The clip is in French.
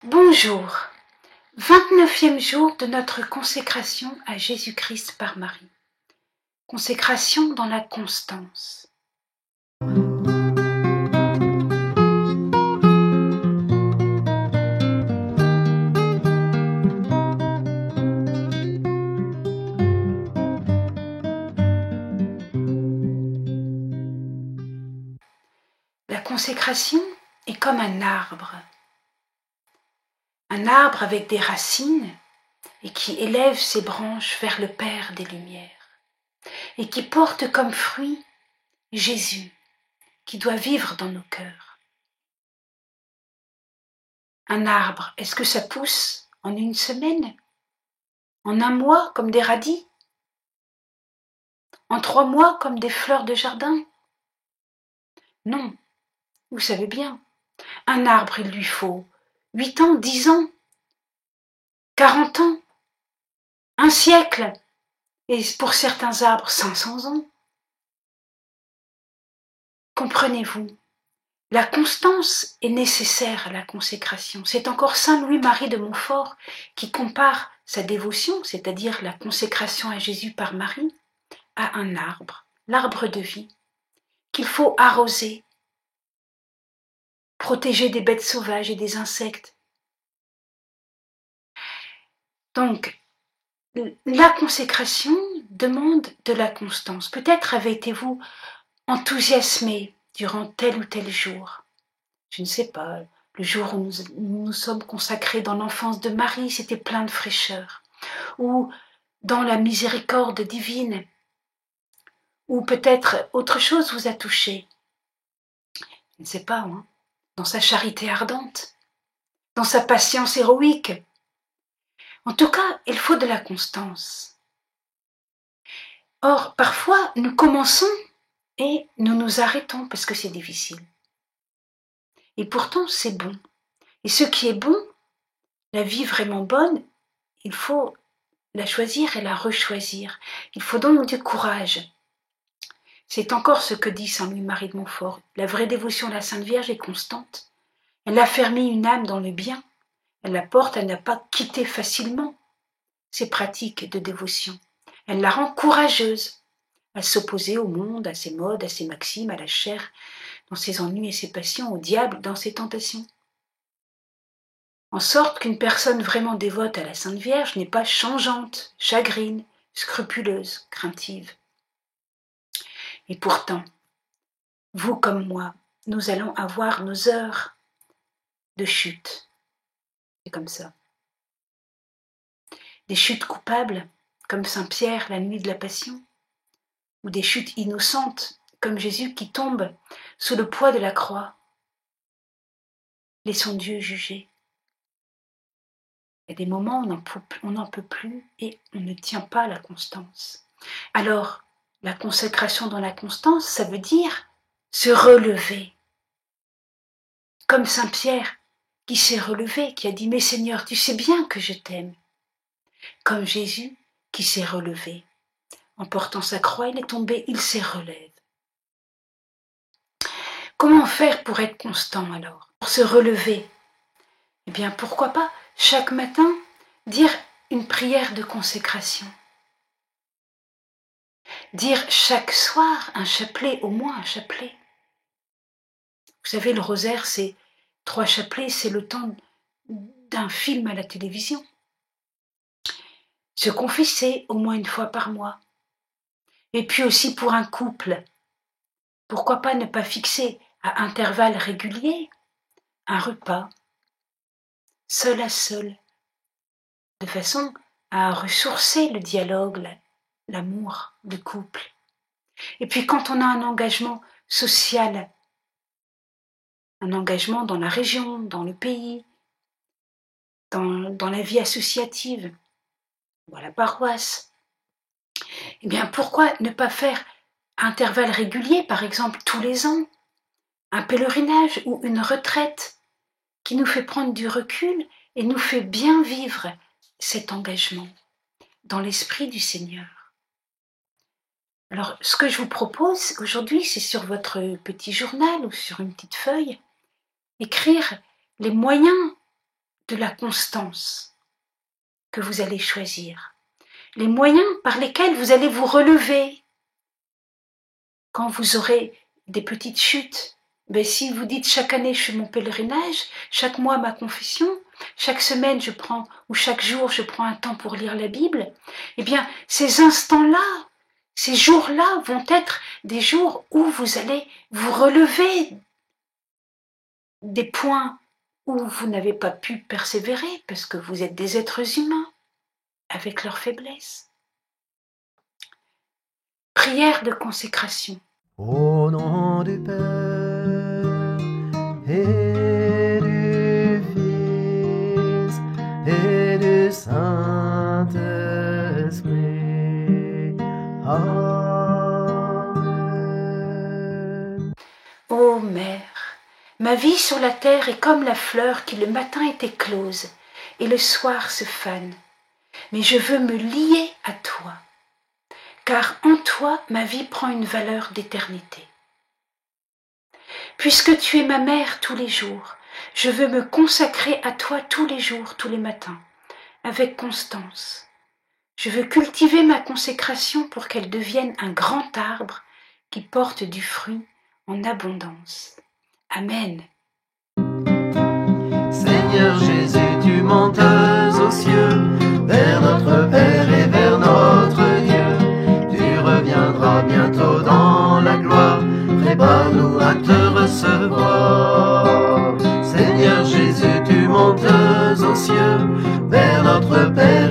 Bonjour, 29e jour de notre consécration à Jésus-Christ par Marie. Consécration dans la constance. La consécration est comme un arbre avec des racines et qui élève ses branches vers le Père des Lumières et qui porte comme fruit Jésus qui doit vivre dans nos cœurs. Un arbre, est-ce que ça pousse en une semaine? En un mois comme des radis? En 3 mois comme des fleurs de jardin? Non, vous savez bien, un arbre il lui faut 8 ans, 10 ans, 40 ans, un siècle, et pour certains arbres 500 ans. Comprenez-vous, la constance est nécessaire à la consécration. C'est encore saint Louis-Marie de Montfort qui compare sa dévotion, c'est-à-dire la consécration à Jésus par Marie, à un arbre, l'arbre de vie, qu'il faut arroser, protéger des bêtes sauvages et des insectes. Donc, la consécration demande de la constance. Peut-être avez-vous enthousiasmé durant tel ou tel jour. Je ne sais pas, le jour où nous sommes consacrés dans l'enfance de Marie, c'était plein de fraîcheur. Ou dans la miséricorde divine. Ou peut-être autre chose vous a touché. Je ne sais pas, hein, dans sa charité ardente, dans sa patience héroïque. En tout cas, il faut de la constance. Or, parfois, nous commençons et nous nous arrêtons parce que c'est difficile. Et pourtant, c'est bon. Et ce qui est bon, la vie vraiment bonne, il faut la choisir et la rechoisir. Il faut donc du courage. C'est encore ce que dit saint Louis-Marie de Montfort. La vraie dévotion à la Sainte Vierge est constante. Elle affermit une âme dans le bien. Elle la porte à ne pas quitter facilement ses pratiques de dévotion. Elle la rend courageuse à s'opposer au monde, à ses modes, à ses maximes, à la chair, dans ses ennuis et ses passions, au diable, dans ses tentations. En sorte qu'une personne vraiment dévote à la Sainte Vierge n'est pas changeante, chagrine, scrupuleuse, craintive. Et pourtant, vous comme moi, nous allons avoir nos heures de chute. C'est comme ça. Des chutes coupables, comme Saint Pierre la nuit de la Passion, ou des chutes innocentes, comme Jésus qui tombe sous le poids de la croix. Laissons Dieu juger. Il y a des moments où on n'en peut plus et on ne tient pas la constance. Alors, la consécration dans la constance, ça veut dire se relever. Comme Saint Pierre qui s'est relevé, qui a dit « Mais Seigneur, tu sais bien que je t'aime ». Comme Jésus qui s'est relevé. En portant sa croix, il est tombé, il s'est relevé. Comment faire pour être constant alors? Pour se relever? Eh bien, pourquoi pas chaque matin dire une prière de consécration. Dire chaque soir un chapelet, au moins un chapelet. Vous savez, le rosaire, c'est 3 chapelets, c'est le temps d'un film à la télévision. Se confesser au moins une fois par mois. Et puis aussi pour un couple, pourquoi pas ne pas fixer à intervalles réguliers un repas, seul à seul, de façon à ressourcer le dialogue, l'amour, le couple. Et puis quand on a un engagement social, un engagement dans la région, dans le pays, dans la vie associative, ou à la paroisse, eh bien pourquoi ne pas faire à intervalles réguliers, par exemple tous les ans, un pèlerinage ou une retraite qui nous fait prendre du recul et nous fait bien vivre cet engagement dans l'esprit du Seigneur. Alors, ce que je vous propose aujourd'hui, c'est sur votre petit journal ou sur une petite feuille, écrire les moyens de la constance que vous allez choisir, les moyens par lesquels vous allez vous relever quand vous aurez des petites chutes. Ben, si vous dites chaque année je fais mon pèlerinage, chaque mois ma confession, chaque semaine je prends ou chaque jour je prends un temps pour lire la Bible, eh bien ces instants-là, ces jours-là vont être des jours où vous allez vous relever des points où vous n'avez pas pu persévérer parce que vous êtes des êtres humains avec leurs faiblesses. Prière de consécration. Au nom du Père et du Fils et du Saint-Esprit. Amen. Ô Mère, ma vie sur la terre est comme la fleur qui le matin est éclose et le soir se fane. Mais je veux me lier à toi, car en toi ma vie prend une valeur d'éternité. Puisque tu es ma mère tous les jours, je veux me consacrer à toi tous les jours, tous les matins, avec constance. Je veux cultiver ma consécration pour qu'elle devienne un grand arbre qui porte du fruit en abondance. Amen. Seigneur Jésus, tu montes aux cieux, vers notre Père et vers notre Dieu. Tu reviendras bientôt dans la gloire, prépare-nous à te recevoir. Seigneur Jésus, tu montes aux cieux, vers notre Père